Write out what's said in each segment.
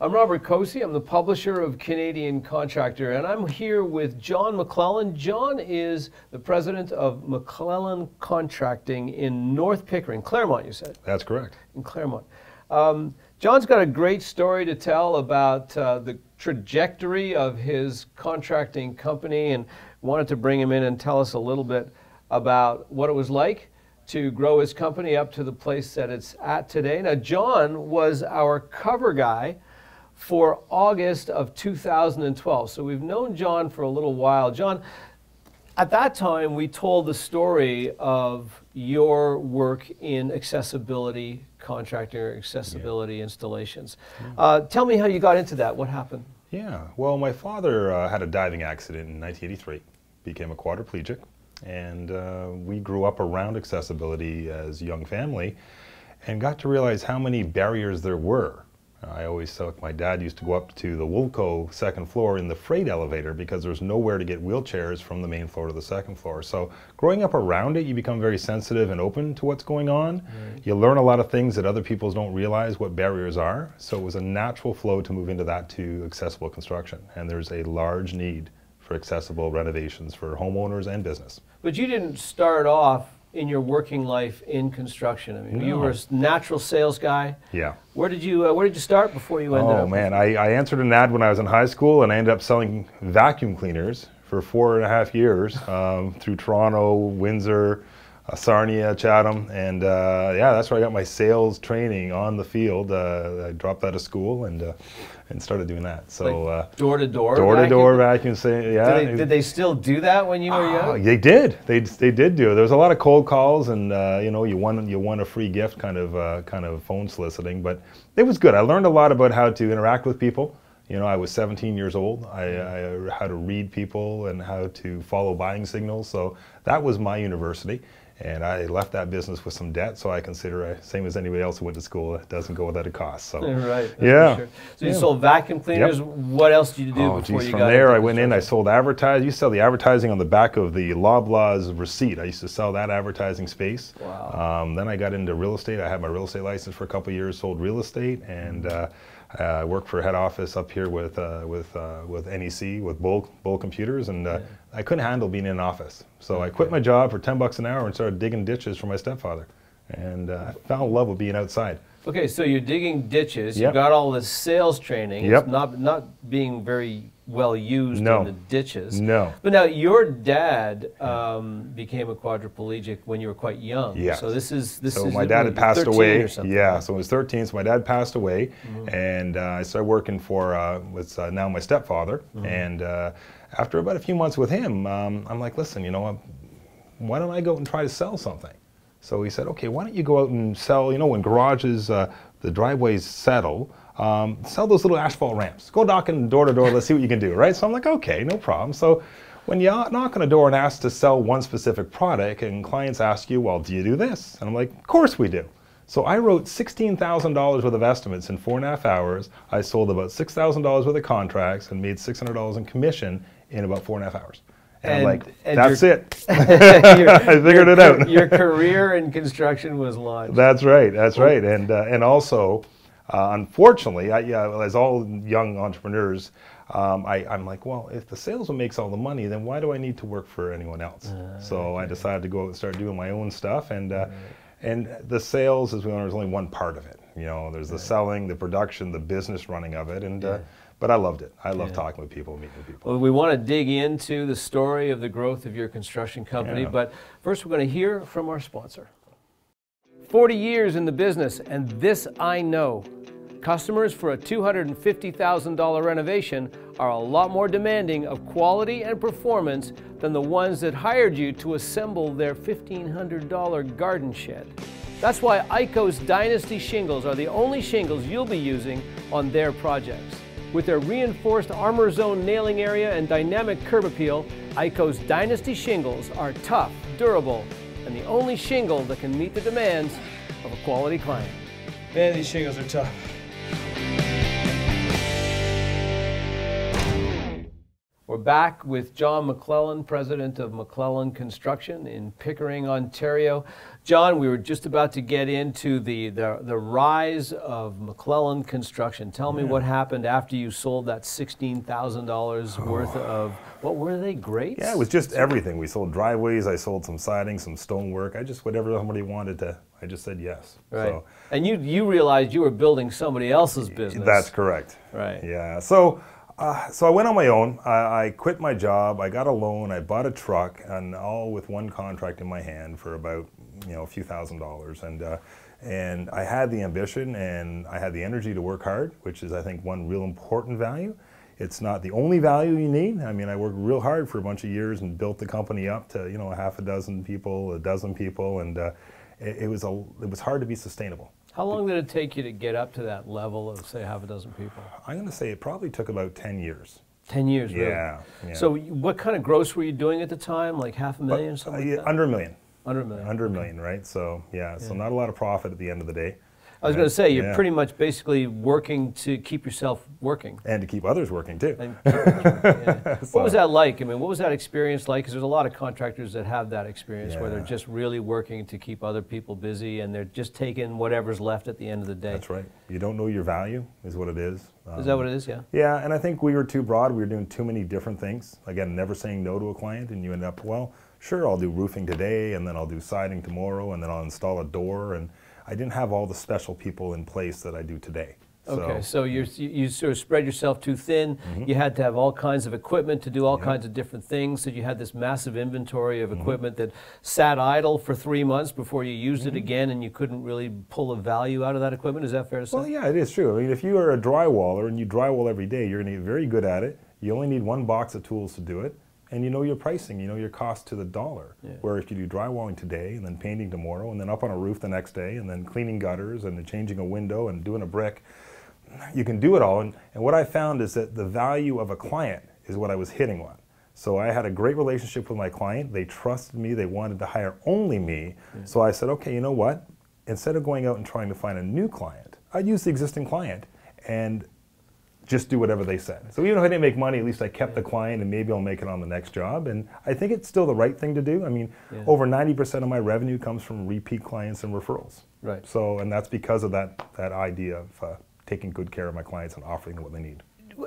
I'm Robert Cossey. I'm the publisher of Canadian Contractor, and I'm here with John McLellan. John is the president of McLellan Contracting in North Pickering, Claremont, you said? That's correct. In Claremont. John's got a great story to tell about the trajectory of his contracting company, and wanted to bring him in and tell us a little bit about what it was like to grow his company up to the place that it's at today. Now, John was our cover guy for August of 2012. So we've known John for a little while. John, at that time, we told the story of your work in accessibility contracting, or accessibility installations. Tell me how you got into that. What happened? Yeah, well, my father had a diving accident in 1983, became a quadriplegic, and we grew up around accessibility as a young family and got to realize how many barriers there were. I always thought my dad used to go up to the Woolco second floor in the freight elevator because there was nowhere to get wheelchairs from the main floor to the second floor. So growing up around it, you become very sensitive and open to what's going on. You learn a lot of things that other people don't realize what barriers are. So it was a natural flow to move into that to accessible construction. And there's a large need for accessible renovations for homeowners and business. But you didn't start off in your working life in construction. I mean, you were a natural sales guy. Yeah. Where did you start before you ended up? Oh man, I answered an ad when I was in high school, and I ended up selling vacuum cleaners for 4.5 years through Toronto, Windsor, Sarnia, Chatham, and yeah, that's where I got my sales training on the field. I dropped out of school and started doing that. So like door to door vacuum. Yeah. Did they still do that when you were young? They did. They did do it. There was a lot of cold calls, and you know, you won a free gift kind of phone soliciting, but it was good. I learned a lot about how to interact with people. You know, I was 17 years old. I how to read people and how to follow buying signals. So that was my university. And I left that business with some debt, so I consider, same as anybody else who went to school, it doesn't go without a cost. So, right. Yeah. Sure. So you sold vacuum cleaners. Yep. What else did you do before you from got there, into I went in, I sold advertising. I used to sell the advertising on the back of the Loblaws receipt. I used to sell that advertising space. Wow. Then I got into real estate. I had my real estate license for a couple of years, sold real estate, and I worked for head office up here with NEC, with Bull Computers, and I couldn't handle being in an office. So I quit my job for $10 an hour and started digging ditches for my stepfather. And I fell in love with being outside. Okay, so you're digging ditches. Yep. You got all this sales training. Yep. It's not being very well used in the ditches. No. But now your dad became a quadriplegic when you were quite young. Yeah. So this is so my dad had passed away. Or something. Yeah. So I was 13. So my dad passed away, and I started working for now my stepfather. And after about a few months with him, I'm like, listen, you know, why don't I go out and try to sell something? So he said, okay, why don't you go out and sell, you know, when garages, the driveways settle, sell those little asphalt ramps. Go knocking door to door, let's see what you can do, right? So I'm like, okay, no problem. So when you knock on a door and ask to sell one specific product, and clients ask you, well, do you do this? And I'm like, of course we do. So I wrote $16,000 worth of estimates in 4.5 hours. I sold about $6,000 worth of contracts and made $600 in commission in about 4.5 hours. And I'm like, that's it. I figured it out. Your career in construction was launched. That's right. That's right. And also, unfortunately, as all young entrepreneurs, I'm like, well, if the salesman makes all the money, then why do I need to work for anyone else? So I decided to go out and start doing my own stuff. And the sales, as we know, is only one part of it. You know, there's the selling, the production, the business running of it. And but I loved it. I love talking with people, meeting with people. Well, we want to dig into the story of the growth of your construction company, but first we're going to hear from our sponsor. 40 years in the business, and this I know. Customers for a $250,000 renovation are a lot more demanding of quality and performance than the ones that hired you to assemble their $1,500 garden shed. That's why ICO's Dynasty shingles are the only shingles you'll be using on their projects. With their reinforced armor zone nailing area and dynamic curb appeal, ICO's Dynasty shingles are tough, durable, and the only shingle that can meet the demands of a quality client. Man, these shingles are tough. We're back with John McClellan, president of McClellan Construction in Pickering, Ontario. John, we were just about to get into the rise of McClellan Construction. Tell me what happened after you sold that $16,000 worth of, what were they, grates? Yeah, it was just everything. We sold driveways, I sold some siding, some stonework. I just, whatever somebody wanted to, I just said yes. Right. So, and you realized you were building somebody else's business. That's correct. Right. Yeah. So I went on my own. I quit my job. I got a loan. I bought a truck, and all with one contract in my hand for about a few $1,000s. And I had the ambition and I had the energy to work hard, which is I think one real important value. It's not the only value you need. I mean, I worked real hard for a bunch of years and built the company up to a half a dozen people, a dozen people, and it was hard to be sustainable. How long did it take you to get up to that level of, say, half a dozen people? I'm going to say it probably took about 10 years. 10 years, really? Yeah. So what kind of gross were you doing at the time? Like $500,000 or something like that? Under $1 million. Under $1 million. Under $1 million, right? So, so not a lot of profit at the end of the day. I was going to say, you're pretty much basically working to keep yourself working. And to keep others working, too. And keep others working, yeah. What was that like? I mean, what was that experience like? Because there's a lot of contractors that have that experience where they're just really working to keep other people busy and they're just taking whatever's left at the end of the day. That's right. You don't know your value is what it is. Is that what it is? Yeah. Yeah, and I think we were too broad. We were doing too many different things. Again, never saying no to a client, and you end up, well, sure, I'll do roofing today, and then I'll do siding tomorrow, and then I'll install a door, and I didn't have all the special people in place that I do today. Okay, so you sort of spread yourself too thin. You had to have all kinds of equipment to do all kinds of different things. So you had this massive inventory of equipment that sat idle for 3 months before you used it again, and you couldn't really pull a value out of that equipment. Is that fair to say? Well, yeah, it is true. I mean, if you are a drywaller and you drywall every day, you're going to get very good at it. You only need one box of tools to do it. And you know your pricing, you know your cost to the dollar. Yeah. Where if you do drywalling today and then painting tomorrow and then up on a roof the next day and then cleaning gutters and then changing a window and doing a brick, you can do it all. And what I found is that the value of a client is what I was hitting on. So I had a great relationship with my client. They trusted me. They wanted to hire only me. Yeah. So I said, okay, you know what? Instead of going out and trying to find a new client, I'd use the existing client and just do whatever they said. So even if I didn't make money, at least I kept the client and maybe I'll make it on the next job. And I think it's still the right thing to do. I mean, over 90% of my revenue comes from repeat clients and referrals. Right. So, and that's because of that idea of taking good care of my clients and offering them what they need.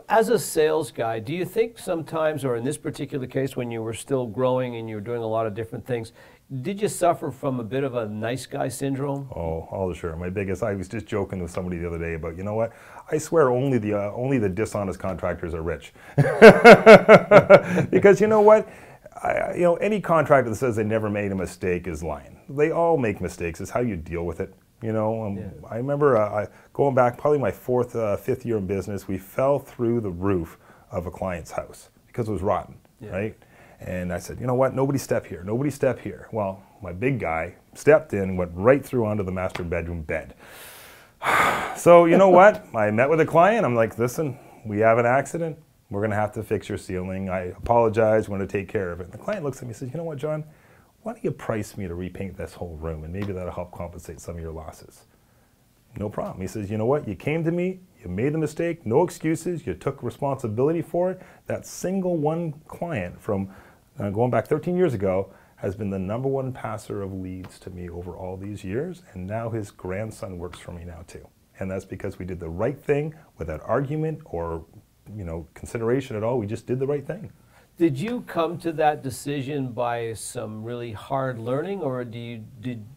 As a sales guy, do you think sometimes, or in this particular case when you were still growing and you were doing a lot of different things, did you suffer from a bit of a nice guy syndrome? Oh, all sure. My biggest, I was just joking with somebody the other day about, you know what, I swear only the dishonest contractors are rich. Because you know what, any contractor that says they never made a mistake is lying. They all make mistakes. It's how you deal with it. You know, I remember going back probably my fifth year in business, we fell through the roof of a client's house because it was rotten, right? And I said, you know what, nobody step here, nobody step here. Well, my big guy stepped in and went right through onto the master bedroom bed. So you know what, I met with a client, I'm like, listen, we have an accident, we're gonna have to fix your ceiling. I apologize, we're gonna take care of it. And the client looks at me and says, you know what, John, why don't you price me to repaint this whole room and maybe that'll help compensate some of your losses. No problem. He says, you know what, you came to me, you made the mistake, no excuses, you took responsibility for it. That single one client from going back 13 years ago has been the #1 passer of leads to me over all these years, and now his grandson works for me now too. And that's because we did the right thing without argument or consideration at all. We just did the right thing. Did you come to that decision by some really hard learning, or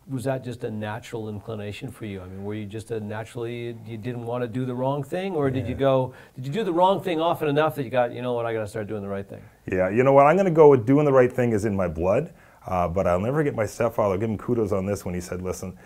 was that just a natural inclination for you? I mean, were you just you didn't want to do the wrong thing, or did you do the wrong thing often enough that you got, you know what, I got to start doing the right thing? Yeah, you know what, I'm going to go with doing the right thing is in my blood, but I'll never get my stepfather, I'll give him kudos on this when he said, listen,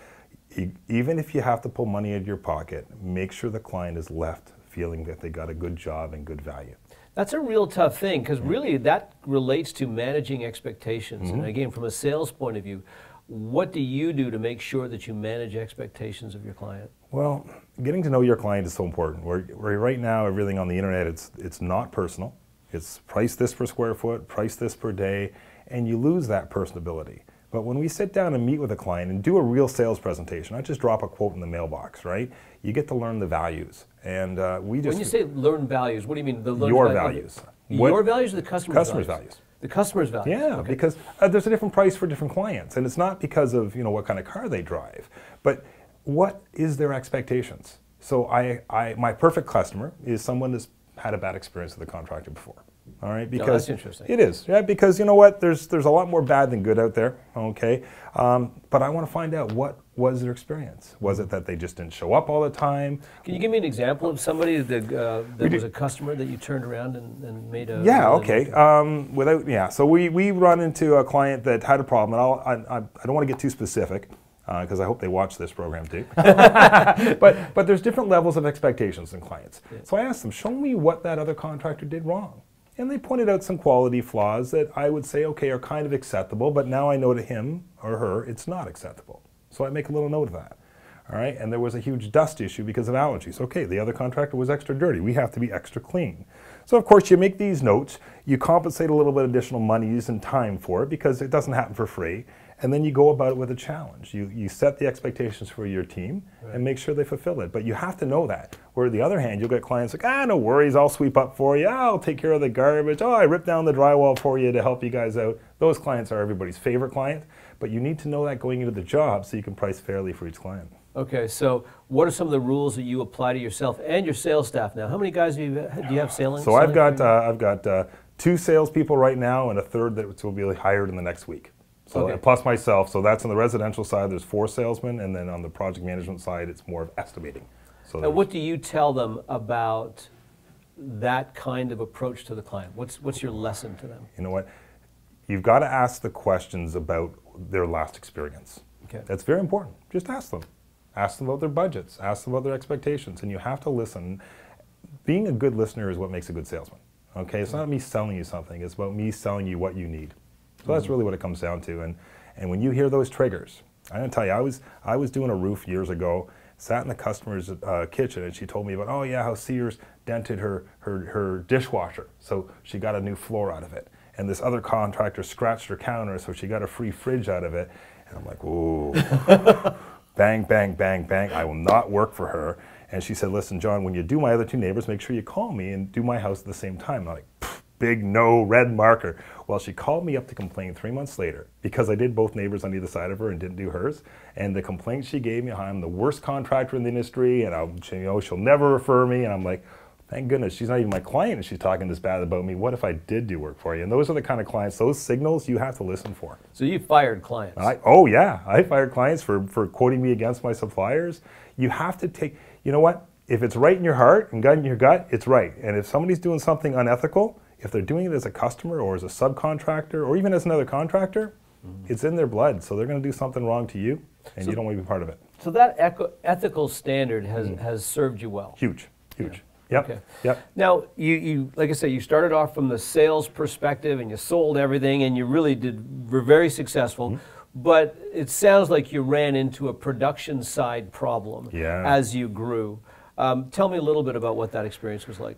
even if you have to pull money out of your pocket, make sure the client is left feeling that they got a good job and good value. That's a real tough thing, because really that relates to managing expectations. And again, from a sales point of view, what do you do to make sure that you manage expectations of your client? Well, getting to know your client is so important. Where right now, everything on the internet, it's not personal. It's price this per square foot, price this per day, and you lose that personability. But when we sit down and meet with a client and do a real sales presentation, not just drop a quote in the mailbox, right? You get to learn the values. And we just... When you say learn values, what do you mean? Your values. Your values or the customer's values? The customer's values. Yeah, okay. because there's a different price for different clients, and it's not because of what kind of car they drive, but what is their expectations. So my perfect customer is someone that's had a bad experience with a contractor before. All right, because that's interesting. It is, yeah, because you know what? There's a lot more bad than good out there. Okay, but I want to find out what was their experience. Was it that they just didn't show up all the time? Can you give me an example of somebody that was a customer that you turned around and made a? Yeah, okay. So we run into a client that had a problem, and I don't want to get too specific. Because I hope they watch this program too. but there's different levels of expectations in clients. Yeah. So I asked them, show me what that other contractor did wrong. And they pointed out some quality flaws that I would say, okay, are kind of acceptable, but now I know to him or her, it's not acceptable. So I make a little note of that. All right, and there was a huge dust issue because of allergies. Okay, the other contractor was extra dirty. We have to be extra clean. So of course you make these notes, you compensate a little bit additional money and time for it because it doesn't happen for free. And then you go about it with a challenge. You set the expectations for your team and make sure they fulfill it. But you have to know that. Where on the other hand, you'll get clients like, no worries, I'll sweep up for you. I'll take care of the garbage. I ripped down the drywall for you to help you guys out. Those clients are everybody's favorite client. But you need to know that going into the job so you can price fairly for each client. Okay, so what are some of the rules that you apply to yourself and your sales staff now? How many guys do you have selling? So I've got 2 salespeople right now and a third that will be hired in the next week. So plus myself, so that's on the residential side, there's 4 salesmen, and then on the project management side, it's more of estimating. So and what do you tell them about that kind of approach to the client? What's your lesson to them? You know what? You've got to ask the questions about their last experience. Okay. That's very important. Just ask them. Ask them about their budgets. Ask them about their expectations, and you have to listen. Being a good listener is what makes a good salesman. Okay, it's not me selling you something, it's about me selling you what you need. So that's really what it comes down to. And when you hear those triggers, I'm going to tell you, I was doing a roof years ago, sat in the customer's kitchen, and she told me about, how Sears dented her dishwasher, so she got a new floor out of it. And this other contractor scratched her counter, so she got a free fridge out of it. And I'm like, ooh, bang, bang, bang, bang, I will not work for her. And she said, listen, John, when you do my other 2 neighbors, make sure you call me and do my house at the same time. I'm like, big no, red marker. Well, she called me up to complain 3 months later because I did both neighbors on either side of her and didn't do hers. And the complaint she gave me, I'm the worst contractor in the industry, and she'll never refer me. And I'm like, thank goodness, she's not even my client and she's talking this bad about me. What if I did do work for you? And those are the kind of clients, those signals you have to listen for. So you fired clients? I fired clients for quoting me against my suppliers. You have to take, you know what? If it's right in your heart and gut in your gut, it's right. And if somebody's doing something unethical, if they're doing it as a customer or as a subcontractor or even as another contractor, it's in their blood. So they're going to do something wrong to you, and you don't want to be part of it. So that ethical standard has served you well? Huge. Yeah. Yep. Okay. Yep. Now, you like I say, you started off from the sales perspective and you sold everything and you really were very successful. But it sounds like you ran into a production side problem as you grew. Tell me a little bit about what that experience was like.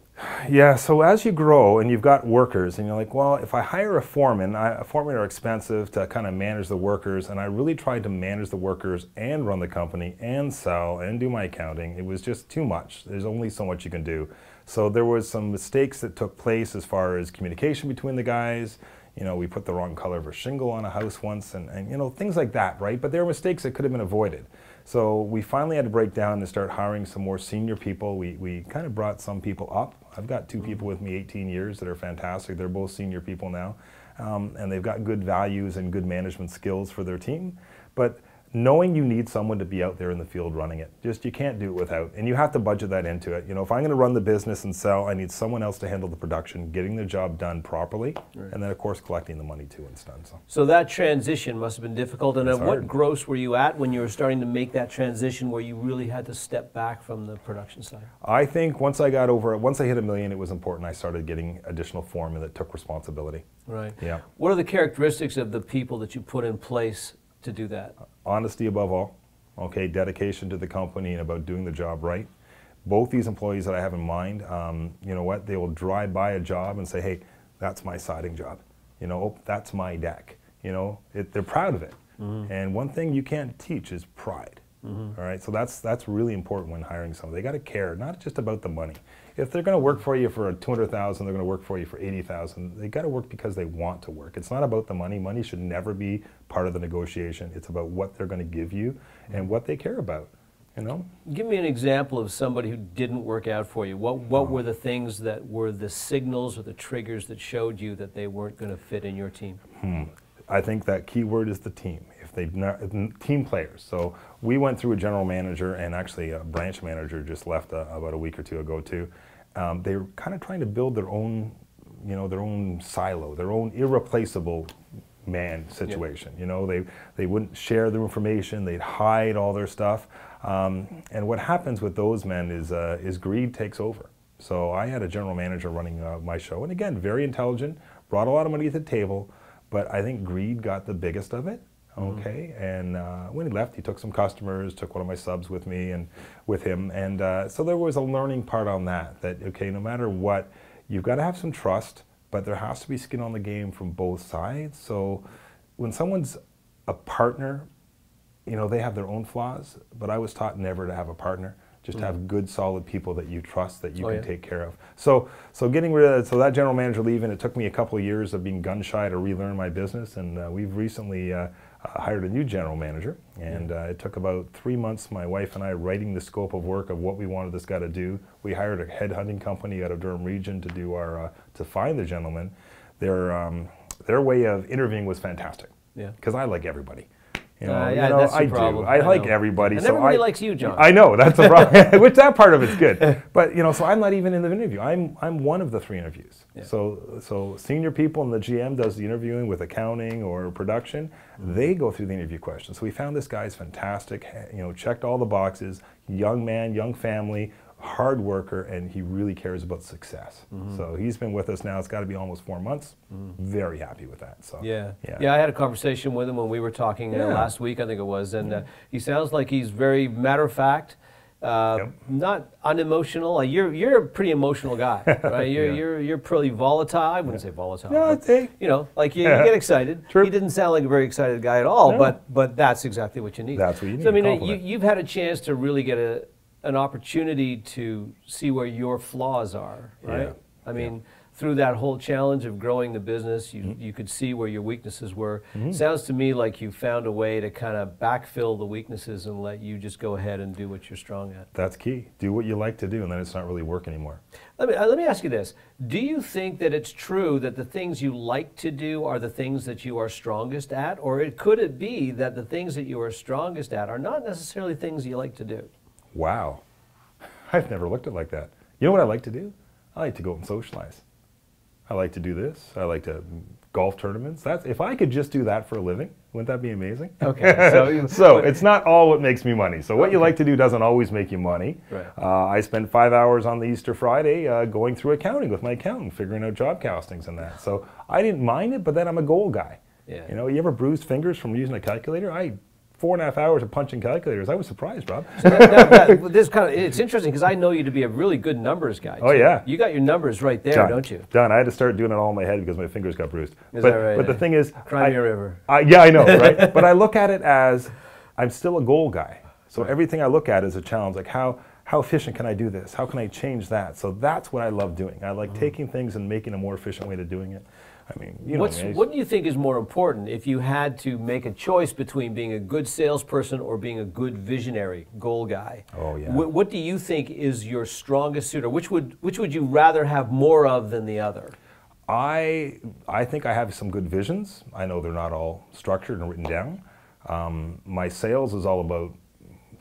Yeah, so as you grow and you've got workers and you're like, well, if I hire a foreman are expensive to kind of manage the workers, and I really tried to manage the workers and run the company and sell and do my accounting. It was just too much. There's only so much you can do. So there was some mistakes that took place as far as communication between the guys. We put the wrong color of a shingle on a house once and things like that, right? But there were mistakes that could have been avoided. So we finally had to break down and start hiring some more senior people. We kind of brought some people up. I've got 2 people with me 18 years that are fantastic. They're both senior people now. And they've got good values and good management skills for their team. But knowing you need someone to be out there in the field running it, you can't do it without, and you have to budget that into it. If I'm going to run the business and sell, I need someone else to handle the production, getting the job done properly, and then of course collecting the money too when it's done. So that transition must have been difficult. And at what gross were you at when you were starting to make that transition where you really had to step back from the production side? I think once I hit $1 million, it was important I started getting additional foremen that took responsibility. Right. Yeah. What are the characteristics of the people that you put in place to do that? Honesty above all, okay, dedication to the company and about doing the job right. Both these employees that I have in mind, you know what, they will drive by a job and say, hey, that's my siding job. That's my deck. They're proud of it. And one thing you can't teach is pride. All right, so that's really important when hiring someone. They got to care, not just about the money. If they're going to work for you for $200,000, they're going to work for you for $80,000. They got to work because they want to work. It's not about the money. Money should never be part of the negotiation. It's about what they're going to give you and what they care about. You know? Give me an example of somebody who didn't work out for you. What were the things that were the signals or the triggers that showed you that they weren't going to fit in your team? I think that key word is the team. If they've not, team players. So we went through a general manager, and actually a branch manager just left about a week or two ago too. They were kind of trying to build their own, you know, their own silo, their own irreplaceable man situation. You know, they wouldn't share their information. They'd hide all their stuff. And what happens with those men is greed takes over. So I had a general manager running my show, and again, very intelligent, brought a lot of money to the table, but I think greed got the biggest of it. Okay, and when he left, he took some customers, took one of my subs with me and with him, and so there was a learning part on that. Okay, no matter what, you've got to have some trust, but there has to be skin on the game from both sides. So when someone's a partner, you know, they have their own flaws, but I was taught never to have a partner. Just have good, solid people that you trust, that you can take care of. So getting rid of, so that general manager leaving, it took me a couple of years of being gun shy to relearn my business, and we've recently hired a new general manager, and it took about 3 months, my wife and I writing the scope of work of what we wanted this guy to do. We hired a headhunting company out of Durham region to do our, to find the gentleman. Their way of interviewing was fantastic, because I like everybody. You know, that's the I problem. do. I like everybody. And so everybody likes you, John. I know, that's a problem. Which that part of it's good. But you know, so I'm not even in the interview. I'm one of the 3 interviews. So senior people and the GM does the interviewing with accounting or production. They go through the interview questions. So we found this guy's fantastic. You know, checked all the boxes. Young man, young family, hard worker, and he really cares about success. So he's been with us now, it's got to be almost 4 months. Very happy with that. So yeah, I had a conversation with him when we were talking last week, I think it was, and he sounds like he's very matter of fact, not unemotional. You're a pretty emotional guy, right? You're pretty volatile. I wouldn't say volatile. No, but, you know, like you get excited. True. He didn't sound like a very excited guy at all, but that's exactly what you need. That's what you need. So I mean, you've had a chance to really get an opportunity to see where your flaws are, right? I mean, through that whole challenge of growing the business, you could see where your weaknesses were. Sounds to me like you found a way to kind of backfill the weaknesses and let you just go ahead and do what you're strong at. That's key. Do what you like to do, and then it's not really work anymore. Let me ask you this. Do you think that it's true that the things you like to do are the things that you are strongest at? Or could it be that the things that you are strongest at are not necessarily things you like to do? Wow. I've never looked at it like that. You know what I like to do? I like to go and socialize. I like to do this. I like to golf tournaments. If I could just do that for a living, wouldn't that be amazing? Okay. So it's not all what makes me money. So what you like to do doesn't always make you money. Right. I spent 5 hours on the Easter Friday going through accounting with my accountant, figuring out job costings and that. So I didn't mind it, but then I'm a goal guy. Yeah. You know, you ever bruised fingers from using a calculator? 4.5 hours of punching calculators. I was surprised, Rob. So it's interesting because I know you to be a really good numbers guy. Oh, yeah. You got your numbers right there, don't you? John, I had to start doing it all in my head because my fingers got bruised. Is that right? But the thing is, Crimea River. Yeah, I know, right? But I look at it as I'm still a goal guy. So everything I look at is a challenge. Like how efficient can I do this? How can I change that? So that's what I love doing. I like taking things and making a more efficient way to doing it. I mean, you know, what do you think is more important if you had to make a choice between being a good salesperson or being a good visionary goal guy? Oh, yeah. What do you think is your strongest suit, or which would you rather have more of than the other? I think I have some good visions. I know they're not all structured and written down. My sales is all about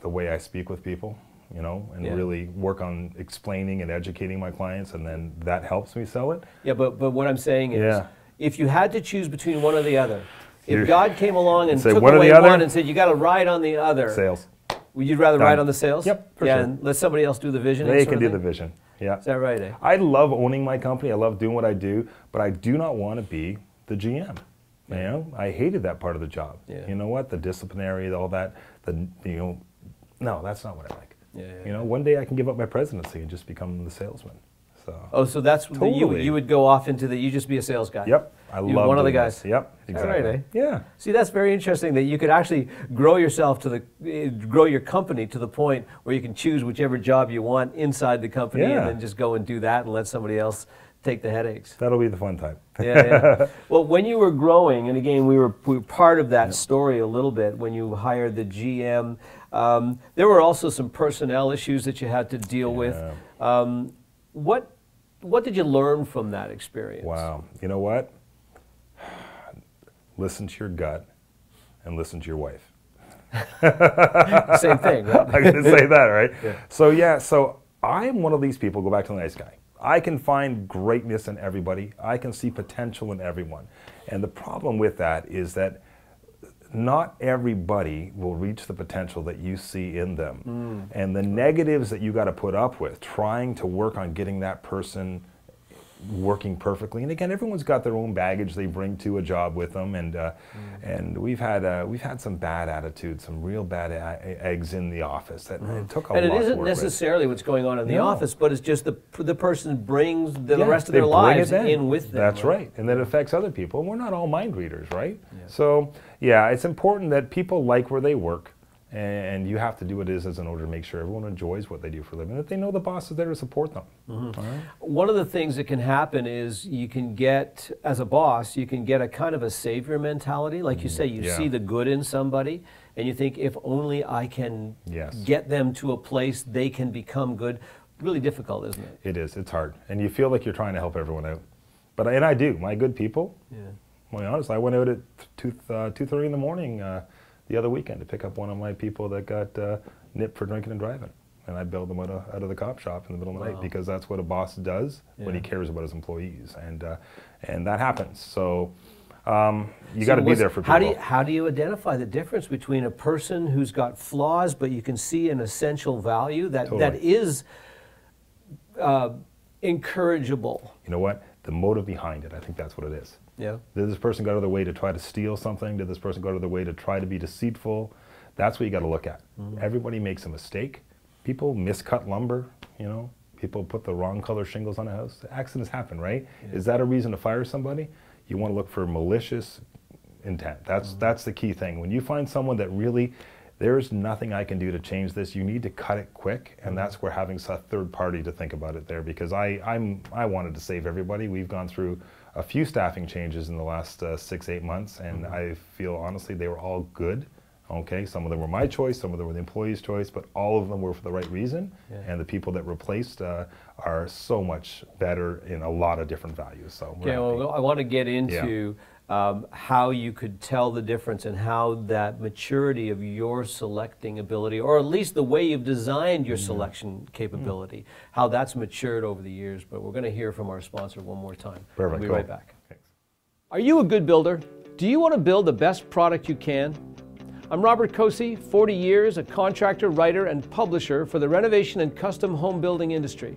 the way I speak with people, you know, and really work on explaining and educating my clients, and then that helps me sell it. Yeah, but what I'm saying is, if you had to choose between one or the other, if God came along and took away one and said, you got to ride on the other. Sales. Would you rather ride on the sales? Yep, for sure. And let somebody else do the vision? They can do the vision, Is that right, eh? I love owning my company. I love doing what I do, but I do not want to be the GM. You know, I hated that part of the job. You know what? The disciplinary, all that, no, that's not what I like. You know, one day I can give up my presidency and just become the salesman. So. Oh, so that's you would go off into you just be a sales guy. Yep. I You're love one of the doing guys. this. Yep, exactly. Right, eh? Yeah. See, that's very interesting that you could actually grow yourself to grow your company to the point where you can choose whichever job you want inside the company and then just go and do that and let somebody else take the headaches. That'll be the fun time. Yeah. Well, when you were growing, and again, we were part of that story a little bit when you hired the GM. There were also some personnel issues that you had to deal with. What did you learn from that experience? Wow. You know what? Listen to your gut and listen to your wife. Same thing, right? I'm going to say that, right? Yeah. So I'm one of these people, go back to the nice guy. I can find greatness in everybody. I can see potential in everyone. And the problem with that is that not everybody will reach the potential that you see in them. And the negatives that you got to put up with, trying to work on getting that person working perfectly. And again, everyone's got their own baggage they bring to a job with them, and we've had some bad attitudes, some real bad eggs in the office. That it took a lot. And it isn't to work necessarily what's going on in the office, but it's just the person brings the rest of they their bring lives it in with them. That's right, and that affects other people. And we're not all mind readers, right? So yeah, it's important that people like where they work. And you have to do what it is in order to make sure everyone enjoys what they do for a living, that they know the boss is there to support them. All right? One of the things that can happen is you can get, as a boss, you can get a kind of a savior mentality. Like you say, you see the good in somebody, and you think, if only I can get them to a place they can become good. Really difficult, isn't it? It is. It's hard. And you feel like you're trying to help everyone out. And I do. My good people, to be honest, I went out at 2:30 in the morning the other weekend to pick up one of my people that got nipped for drinking and driving. And I bailed them out of the cop shop in the middle of the night, because that's what a boss does when he cares about his employees. And that happens. So you got to be there for people. How do you identify the difference between a person who's got flaws, but you can see an essential value that is encourageable? You know what? The motive behind it, I think that's what it is. Yeah. Did this person go out of their way to try to steal something? Did this person go out of their way to try to be deceitful? That's what you got to look at. Everybody makes a mistake. People miscut lumber, you know. People put the wrong color shingles on a house. Accidents happen, right? Is that a reason to fire somebody? You want to look for malicious intent. That's the key thing. When you find someone that really, there's nothing I can do to change this, you need to cut it quick, and that's where having a third party to think about it there, because I wanted to save everybody. We've gone through a few staffing changes in the last 6-8 months, and I feel honestly they were all good. Okay, some of them were my choice, some of them were the employee's choice, but all of them were for the right reason. And the people that replaced are so much better in a lot of different values. So okay, well, I want to get into how you could tell the difference and how that maturity of your selecting ability, or at least the way you've designed your selection capability, how that's matured over the years. But we're going to hear from our sponsor one more time. Perfect. We'll be right back. Thanks. Are you a good builder? Do you want to build the best product you can? I'm Robert Cosi, 40 years, a contractor, writer, and publisher for the renovation and custom home building industry.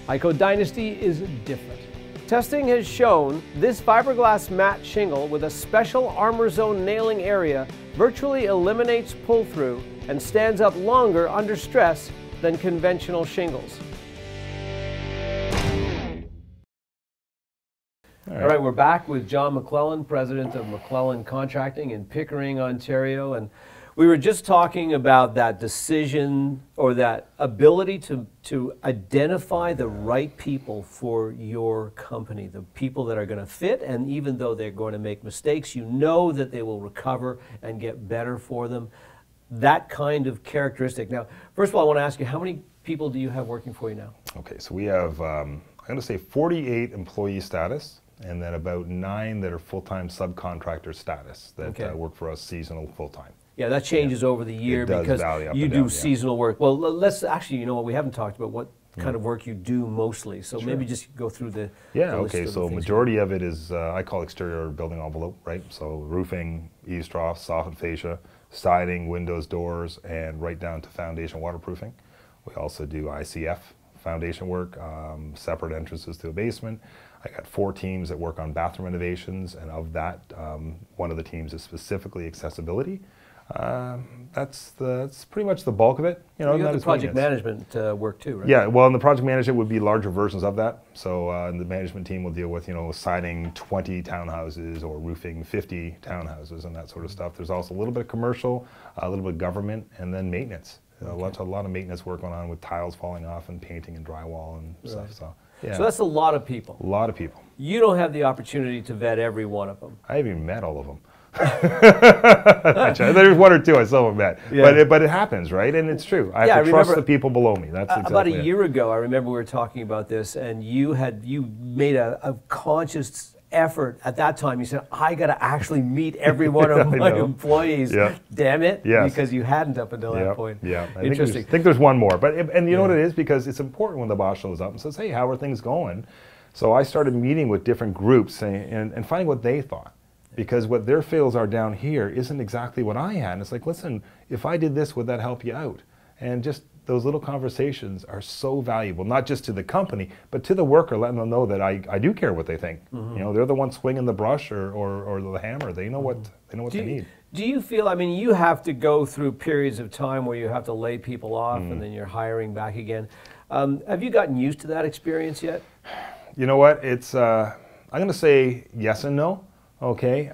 ICO Dynasty is different. Testing has shown this fiberglass mat shingle with a special Armor Zone nailing area virtually eliminates pull-through and stands up longer under stress than conventional shingles. All right, we're back with John McClellan, president of McLellan Contracting in Pickering, Ontario. And we were just talking about that decision, or that ability to identify the right people for your company, the people that are going to fit, and even though they're going to make mistakes, you know that they will recover and get better for them. That kind of characteristic. Now, first of all, I want to ask you, how many people do you have working for you now? Okay, so we have, I'm going to say 48 employee status, and then about 9 that are full-time subcontractor status that work for us seasonal full-time. Yeah, that changes over the year because you do seasonal work. Well, let's actually, you know what, we haven't talked about what kind of work you do mostly. So maybe just go through the okay, so majority of it is, I call exterior building envelope, right? So roofing, eaves troughs, soffit fascia, siding, windows, doors, and right down to foundation waterproofing. We also do ICF foundation work, separate entrances to a basement. I got 4 teams that work on bathroom renovations, and of that, one of the teams is specifically accessibility. That's pretty much the bulk of it. You have the project management work too, right? Yeah, well, and the project management would be larger versions of that. So the management team will deal with, siding 20 townhouses or roofing 50 townhouses and that sort of stuff. There's also a little bit of commercial, a little bit of government, and then maintenance. A lot of maintenance work going on with tiles falling off and painting and drywall and stuff. So, yeah. So that's a lot of people. A lot of people. You don't have the opportunity to vet every one of them. I haven't even met all of them. There's one or two I still haven't met, but it happens, right? And it's true. I have to trust the people below me. That's exactly about a year ago. I remember we were talking about this, and you made a conscious effort at that time. You said, "I got to actually meet every one of my employees." Damn it! Yes. Because you hadn't up until that point. Yeah, Interesting. I think there's one more, but and you know what it is, because it's important when the boss shows up and says, "Hey, how are things going?" So I started meeting with different groups and finding what they thought. Because what their feels are down here isn't exactly what I had. And it's like, listen, if I did this, would that help you out? And just those little conversations are so valuable, not just to the company, but to the worker, letting them know that I do care what they think. They're the ones swinging the brush or the hammer. They know what they need. Do you feel, you have to go through periods of time where you have to lay people off and then you're hiring back again. Have you gotten used to that experience yet? You know what? It's, I'm going to say yes and no. Okay,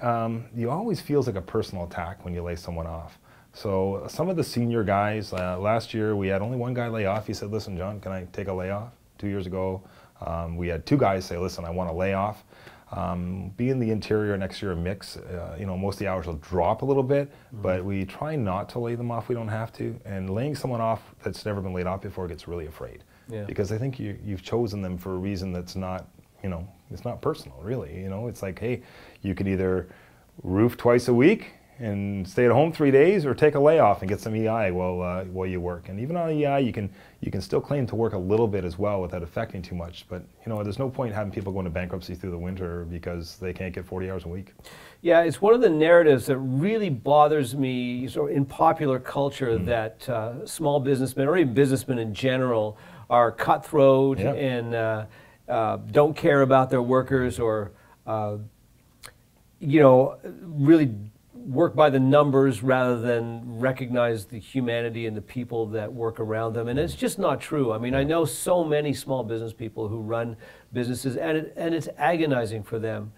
you always feels like a personal attack when you lay someone off. So some of the senior guys, last year we had only one guy lay off. He said, "Listen, John, can I take a layoff?" 2 years ago, we had two guys say, "Listen, I want to lay off." Being the interior next year a mix, most of the hours will drop a little bit, but we try not to lay them off. We don't have to. And laying someone off that's never been laid off before gets really afraid, because I think you've chosen them for a reason that's not. It's not personal, really. It's like, hey, you could either roof twice a week and stay at home 3 days, or take a layoff and get some EI while you work. And even on EI, you can still claim to work a little bit as well without affecting too much. But there's no point having people go into bankruptcy through the winter because they can't get 40 hours a week. Yeah, it's one of the narratives that really bothers me in popular culture, that small businessmen, or even businessmen in general, are cutthroat and don't care about their workers, or really work by the numbers rather than recognize the humanity and the people that work around them. And it's just not true. I know so many small business people who run businesses, and it's agonizing for them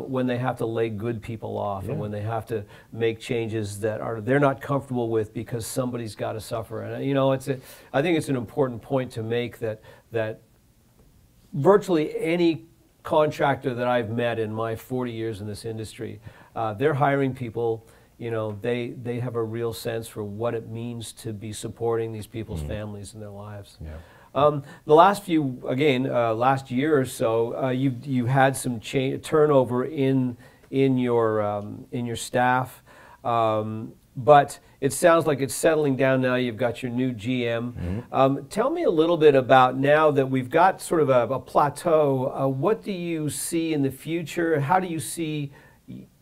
when they have to lay good people off, and when they have to make changes that they're not comfortable with because somebody's got to suffer. And I think it's an important point to make that virtually any contractor that I've met in my 40 years in this industry, they're hiring people, they have a real sense for what it means to be supporting these people's families and their lives. The last last year or so, you had some turnover in your staff, but it sounds like it's settling down now. You've got your new GM. Tell me a little bit about, now that we've got sort of a plateau, what do you see in the future? How do you see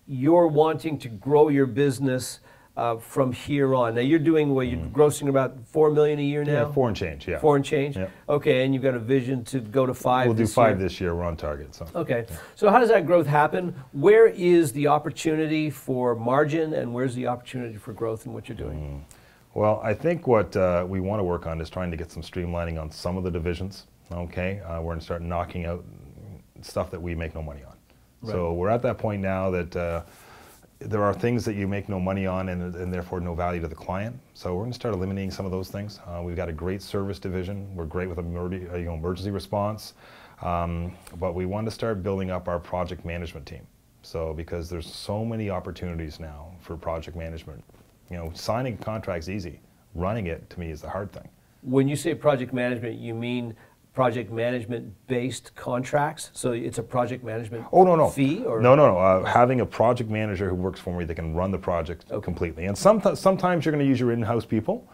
you're wanting to grow your business from here on? Now you're doing, you're grossing about $4 million a year now? Yeah, 4 and change, yeah. 4 and change? Yeah. Okay, and you've got a vision to go to 5 We'll do 5 this year, we're on target. So. Okay, so how does that growth happen? Where is the opportunity for margin, and where's the opportunity for growth in what you're doing? Well, I think what we want to work on is trying to get some streamlining on some of the divisions, okay? We're going to start knocking out stuff that we make no money on. Right. So we're at that point now that there are things that you make no money on and therefore no value to the client. So we're going to start eliminating some of those things. We've got a great service division. We're great with emergency response. But we want to start building up our project management team. So because there's so many opportunities now for project management. Signing a contract's easy. Running it, to me, is the hard thing. When you say project management, you mean project management based contracts? So it's a project management fee? Or? No. Having a project manager who works for me that can run the project completely. And sometimes you're going to use your in-house people.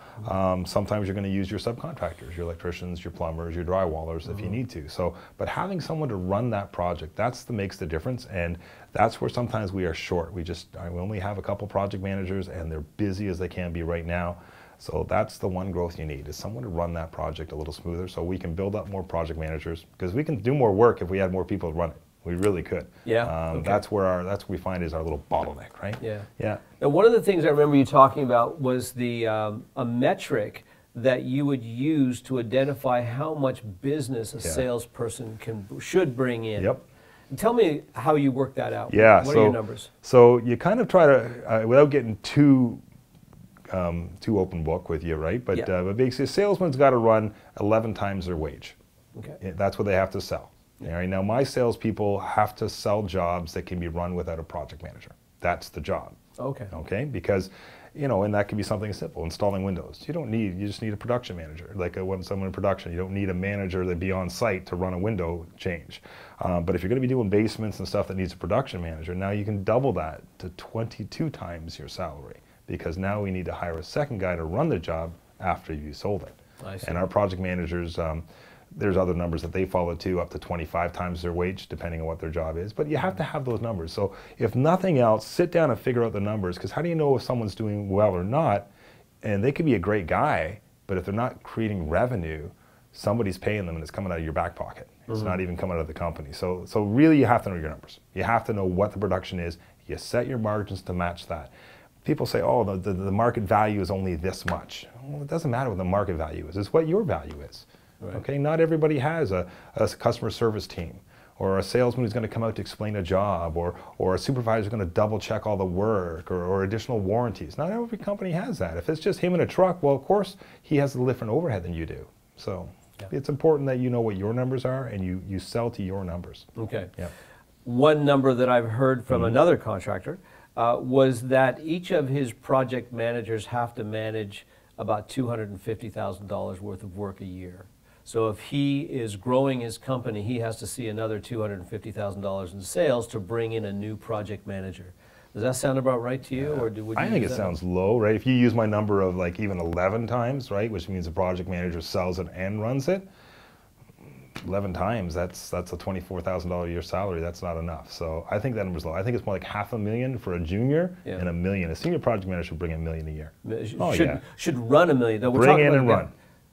Sometimes you're going to use your subcontractors, your electricians, your plumbers, your drywallers if you need to. So, but having someone to run that project, that's what makes the difference. And that's where sometimes we are short. We only have a couple project managers, and they're busy as they can be right now. So that's the one growth you need, is someone to run that project a little smoother, so we can build up more project managers, because we can do more work if we had more people to run it. We really could. Yeah. That's where we find is our little bottleneck, right? Yeah. Yeah. Now, one of the things I remember you talking about was the a metric that you would use to identify how much business a salesperson should bring in. Yep. Tell me how you work that out. Yeah. What are your numbers? So you kind of try to, without getting too open book with you, right? But basically, a salesman's got to run 11 times their wage. Okay. That's what they have to sell. All right. Now, my salespeople have to sell jobs that can be run without a project manager. That's the job. Okay. Okay. Because, and that can be something simple, installing windows. You just need a production manager, like someone in production. You don't need a manager that be on site to run a window change. But if you're going to be doing basements and stuff that needs a production manager, now you can double that to 22 times your salary, because now we need to hire a second guy to run the job after you sold it. I see. And our project managers, there's other numbers that they follow too, up to 25 times their wage, depending on what their job is. But you have to have those numbers. So if nothing else, sit down and figure out the numbers, because how do you know if someone's doing well or not? And they could be a great guy, but if they're not creating revenue, somebody's paying them and it's coming out of your back pocket. It's not even coming out of the company. So really you have to know your numbers. You have to know what the production is. You set your margins to match that. People say, oh, the market value is only this much. Well, it doesn't matter what the market value is. It's what your value is. Right. Okay, not everybody has a customer service team, or a salesman who's going to come out to explain a job, or a supervisor who's going to double check all the work, or additional warranties. Not every company has that. If it's just him in a truck, well, of course, he has a different overhead than you do. So it's important that you know what your numbers are and you sell to your numbers. Okay. Yeah. One number that I've heard from another contractor was that each of his project managers have to manage about $250,000 worth of work a year. So if he is growing his company, he has to see another $250,000 in sales to bring in a new project manager. Does that sound about right to you? Or would you I think it sounds low, right? If you use my number of like even 11 times, right, which means the project manager sells it and runs it, 11 times, that's a $24,000 a year salary. That's not enough. So I think that number's low. I think it's more like $500,000 for a junior and $1 million. A senior project manager should bring $1 million a year. Should run $1 million. Bring in and run.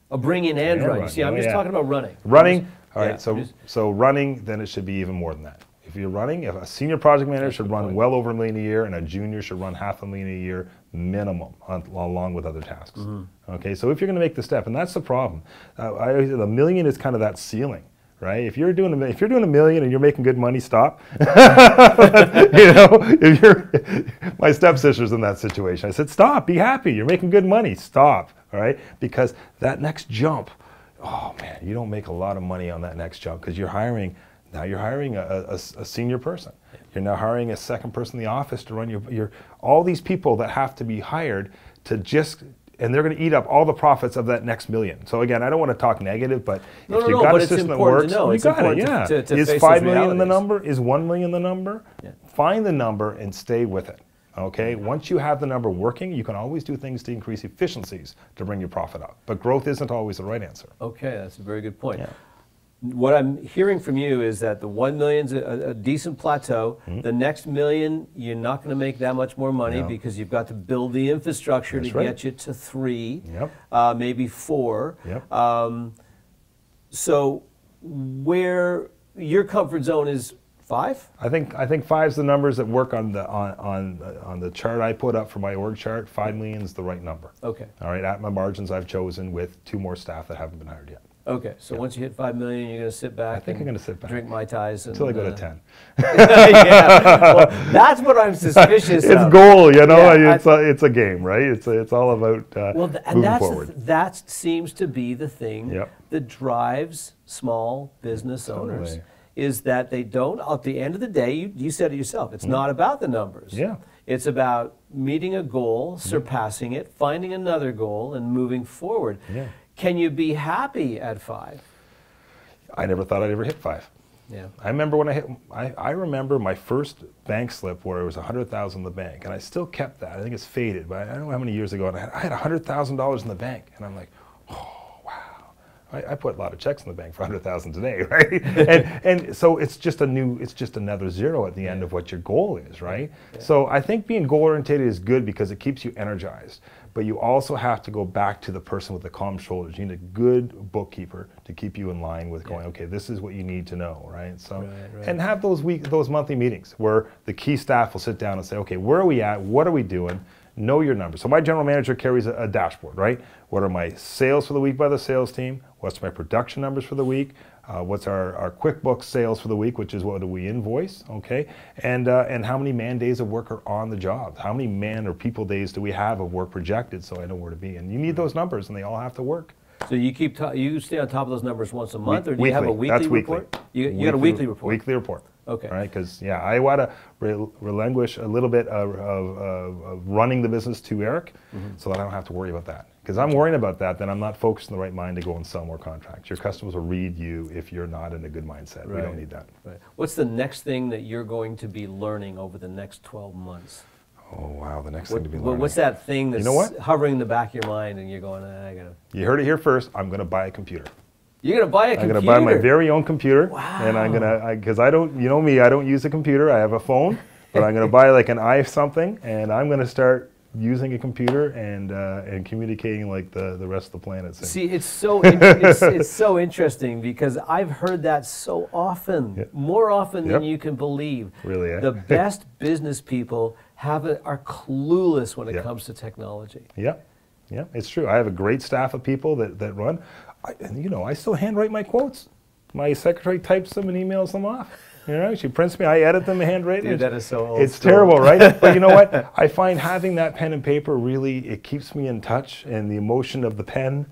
Bring in and run. See, I'm just talking about running. Running. All right. So running, then it should be even more than that. If you're running, if a senior project manager should run well over $1 million a year, and a junior should run $500,000 a year minimum, along with other tasks. Okay. So if you're going to make the step, and that's the problem, the million is kind of that ceiling. Right? If you're doing $1 million and you're making good money, stop. My stepsister's in that situation. I said, stop, be happy. You're making good money. Stop. All right? Because that next jump, oh man, you don't make a lot of money on that next jump, because you're hiring a senior person. You're now hiring a second person in the office to run your all these people that have to be hired to just. And they're going to eat up all the profits of that next $1 million. So again, I don't want to talk negative, but if you've got a system that works, you got it. Yeah. Is $5 million the number? Is $1 million the number? Yeah. Find the number and stay with it. Okay. Once you have the number working, you can always do things to increase efficiencies to bring your profit up. But growth isn't always the right answer. Okay, that's a very good point. Yeah. What I'm hearing from you is that the $1 million's a decent plateau. The next $1 million, you're not going to make that much more money because you've got to build the infrastructure to get you to 3, maybe 4. So where your comfort zone is 5? I think 5's the numbers that work on the chart I put up for my org chart. $5 million is the right number. Okay. All right. At my margins, I've chosen with 2 more staff that haven't been hired yet. Okay, so once you hit $5 million, you're going to sit back. I think I'm going to sit back. Drink Mai Tais until I go to 10. Well, that's what I'm suspicious of. It's goal, it's a game, right? It's all about moving forward. That seems to be the thing that drives small business owners. Is that they don't, at the end of the day, you said it yourself, it's not about the numbers. Yeah. It's about meeting a goal, surpassing it, finding another goal, and moving forward. Yeah. Can you be happy at 5? I never thought I'd ever hit 5. Yeah. I remember when I remember my first bank slip where it was $100,000 in the bank, and I still kept that. I think it's faded, but I don't know how many years ago, and I had $100,000 in the bank, and I'm like, oh wow. I put a lot of checks in the bank for $100,000 today, right? and so it's just another zero at the end of what your goal is, right? Yeah. So I think being goal oriented is good because it keeps you energized. but you also have to go back to the person with the calm shoulders. You need a good bookkeeper to keep you in line with going, okay, this is what you need to know, right? So, and have those monthly meetings where the key staff will sit down and say, okay, where are we at? What are we doing? Know your numbers. So my general manager carries a dashboard, right? What are my sales for the week by the sales team? What's my production numbers for the week? What's our QuickBooks sales for the week, which is what do we invoice, okay? And how many man days of work are on the job? How many man or people days do we have of work projected, so I know where to be? And you need those numbers, and they all have to work. So you stay on top of those numbers once a month, or do you have a weekly report? You got a weekly report? Weekly report. Okay. All right, because I want to relinquish a little bit of running the business to Eric, so that I don't have to worry about that. Because I'm worrying about that, then I'm not focused in the right mind to go and sell more contracts. Your customers will read you if you're not in a good mindset. We don't need that. Right. What's the next thing that you're going to be learning over the next 12 months? Oh, wow, the next thing to be learning. What's that thing that's hovering in the back of your mind and you're going, I got to... You heard it here first. I'm going to buy a computer. You're going to buy a computer? I'm going to buy my very own computer. Wow. And I'm going to, because I don't, you know me, I don't use a computer. I have a phone. But I'm going to buy like an something, and I'm going to start using a computer and communicating like the rest of the planet. See, it's so it's so interesting because I've heard that so often, more often than you can believe. Really, eh? The best business people are clueless when it comes to technology. Yeah, it's true. I have a great staff of people that run. I still handwrite my quotes. My secretary types them and emails them off. She prints me, I edit them handwritten. Dude, that is so old. It's terrible, right? But you know what? I find having that pen and paper really, it keeps me in touch and the emotion of the pen.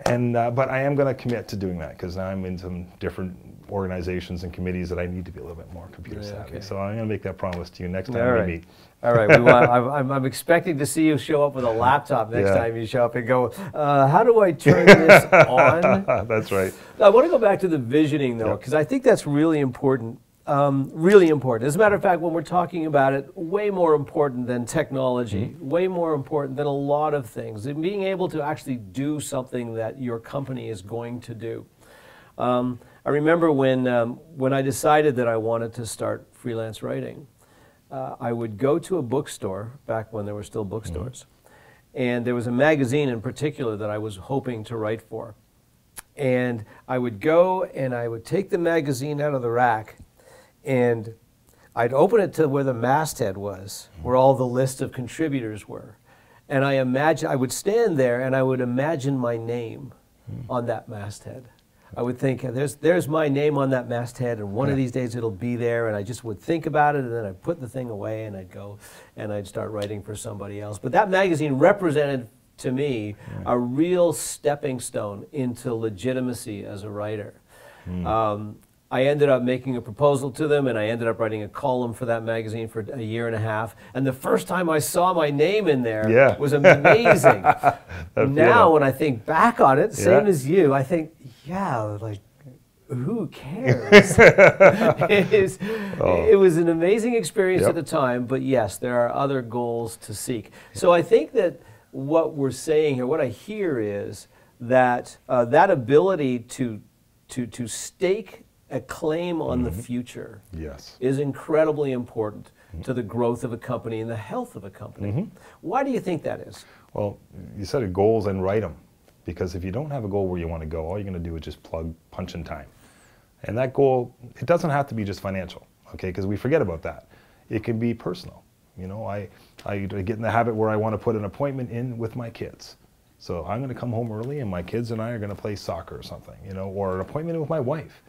And but I am going to commit to doing that because now I'm in some different organizations and committees that I need to be a little bit more computer savvy. So I'm going to make that promise to you next time we meet. All right. I'm expecting to see you show up with a laptop next time you show up and go, how do I turn this on? That's right. I want to go back to the visioning, though, because I think that's really important. Really important. As a matter of fact, when we're talking about it, way more important than technology, way more important than a lot of things. And being able to actually do something that your company is going to do. I remember when I decided that I wanted to start freelance writing, I would go to a bookstore, back when there were still bookstores, and there was a magazine in particular that I was hoping to write for. And I would go and I would take the magazine out of the rack, and I'd open it to where the masthead was, where all the list of contributors were. And I would stand there and I would imagine my name on that masthead. I would think, there's my name on that masthead, and one of these days it'll be there, and I just would think about it, and then I'd put the thing away, and I'd go and I'd start writing for somebody else. But that magazine represented, to me, a real stepping stone into legitimacy as a writer. I ended up making a proposal to them, and I ended up writing a column for that magazine for a year and a half. And the first time I saw my name in there was amazing. Now, when I think back on it, same as you, I think, like, who cares? It was an amazing experience at the time, but yes, there are other goals to seek. So I think that what we're saying here, what I hear is that that ability to stake a claim on the future is incredibly important to the growth of a company and the health of a company. Why do you think that is? Well, you set goals and write them. Because if you don't have a goal where you want to go, all you're going to do is just punch in time. And that goal, it doesn't have to be just financial, okay? Because we forget about that. It can be personal. I get in the habit where I want to put an appointment in with my kids. So I'm going to come home early and my kids and I are going to play soccer or something, or an appointment with my wife.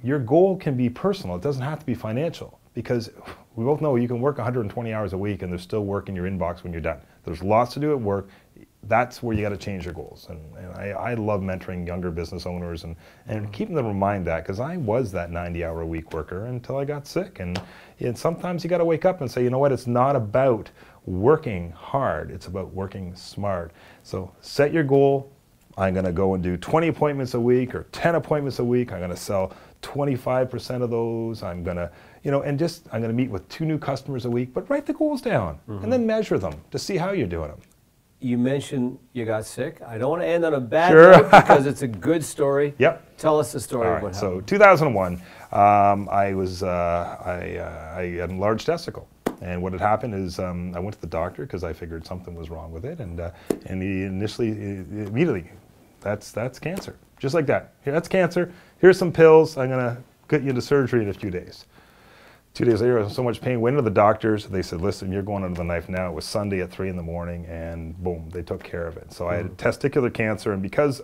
Your goal can be personal. It doesn't have to be financial, because we both know you can work 120 hours a week and there's still work in your inbox when you're done. There's lots to do at work. That's where you got to change your goals. And I love mentoring younger business owners and keeping them in mind that, because I was that 90-hour-a-week worker until I got sick. And sometimes you got to wake up and say, you know what, it's not about working hard, it's about working smart. So set your goal. I'm going to go and do 20 appointments a week or 10 appointments a week. I'm going to sell 25% of those. I'm going to, I'm going to meet with 2 new customers a week, but write the goals down and then measure them to see how you're doing them. You mentioned you got sick. I don't want to end on a bad note because it's a good story. Tell us the story of what happened. So 2001, I had a large testicle, And what had happened is I went to the doctor because I figured something was wrong with it, and he immediately, that's cancer, just like that. Here, that's cancer. Here's some pills. I'm gonna get you into surgery in a few days. 2 days later, I was in so much pain. Went to the doctors. They said, "Listen, you're going under the knife now." It was Sunday at 3 in the morning, and boom, they took care of it. So I had testicular cancer, and because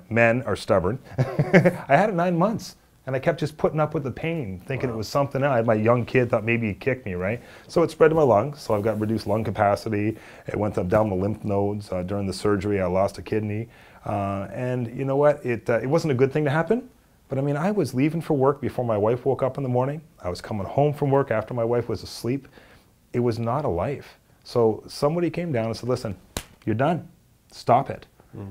men are stubborn, I had it 9 months. And I kept just putting up with the pain, thinking it was something else. I had my young kid, thought maybe he'd kick me, right? So it spread to my lungs, so I've got reduced lung capacity. It went up down the lymph nodes. During the surgery, I lost a kidney. And you know what? It wasn't a good thing to happen, but I mean, I was leaving for work before my wife woke up in the morning. I was coming home from work after my wife was asleep. It was not a life. So somebody came down and said, "Listen, you're done. Stop it."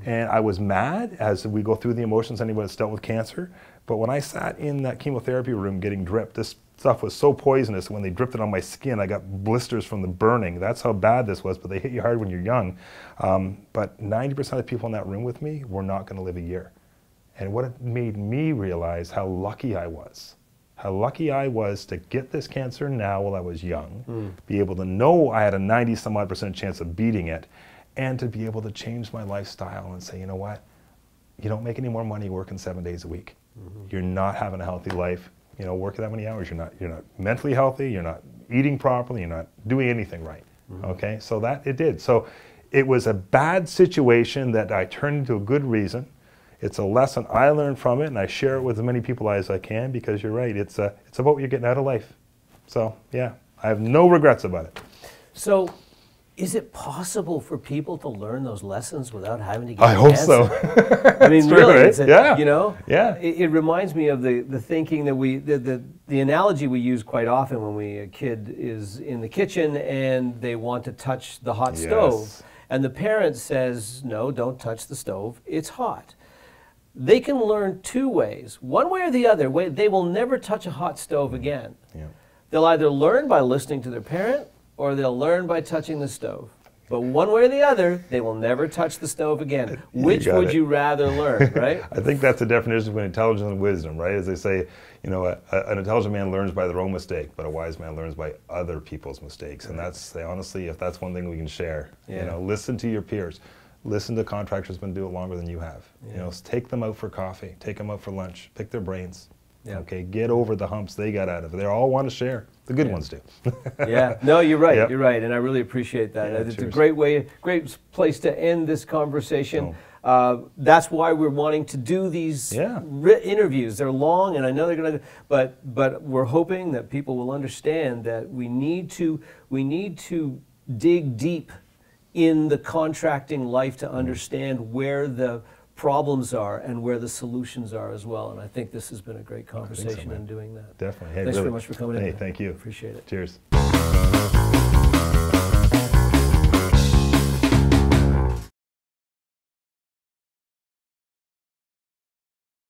And I was mad, as we go through the emotions, anyone that's dealt with cancer. But when I sat in that chemotherapy room getting dripped, this stuff was so poisonous, when they dripped it on my skin, I got blisters from the burning. That's how bad this was, but they hit you hard when you're young. But 90% of the people in that room with me were not going to live a year. And what it made me realize how lucky I was. How lucky I was to get this cancer now while I was young, be able to know I had a 90-some-odd% chance of beating it, and to be able to change my lifestyle and say, you know what, you don't make any more money working 7 days a week. You're not having a healthy life. You know, working that many hours, you're not mentally healthy, you're not eating properly, you're not doing anything right. Okay, so that it did. So it was a bad situation that I turned into a good reason. It's a lesson I learned from it, and I share it with as many people as I can, because you're right, it's about what you're getting out of life. So yeah, I have no regrets about it. So is it possible for people to learn those lessons without having to get I hope so. I mean, true, really, right? it's you know, it reminds me of the thinking that the analogy we use quite often when a kid is in the kitchen and they want to touch the hot stove, and the parent says, "No, don't touch the stove, it's hot." They can learn two ways. One way or the other, they will never touch a hot stove again. They'll either learn by listening to their parent, or they'll learn by touching the stove. But one way or the other, they will never touch the stove again. Which would you rather learn, right? I think that's the definition between intelligence and wisdom, right? As they say, you know, an intelligent man learns by their own mistake, but a wise man learns by other people's mistakes. And that's, honestly, if that's one thing we can share, you know, listen to your peers. Listen to contractors who have been doing it longer than you have. You know, take them out for coffee, take them out for lunch, pick their brains. Okay, get over the humps they got out of it. They all want to share. The good ones do. No, you're right. You're right, and I really appreciate that. It's cheers. a great place to end this conversation. That's why we're wanting to do these interviews. They're long, and I know they're going to. But we're hoping that people will understand that we need to dig deep in the contracting life to understand where the problems are and where the solutions are as well. And I think this has been a great conversation in doing that. Definitely. Hey, Thanks very much for coming in. Hey, thank you. Appreciate it. Cheers.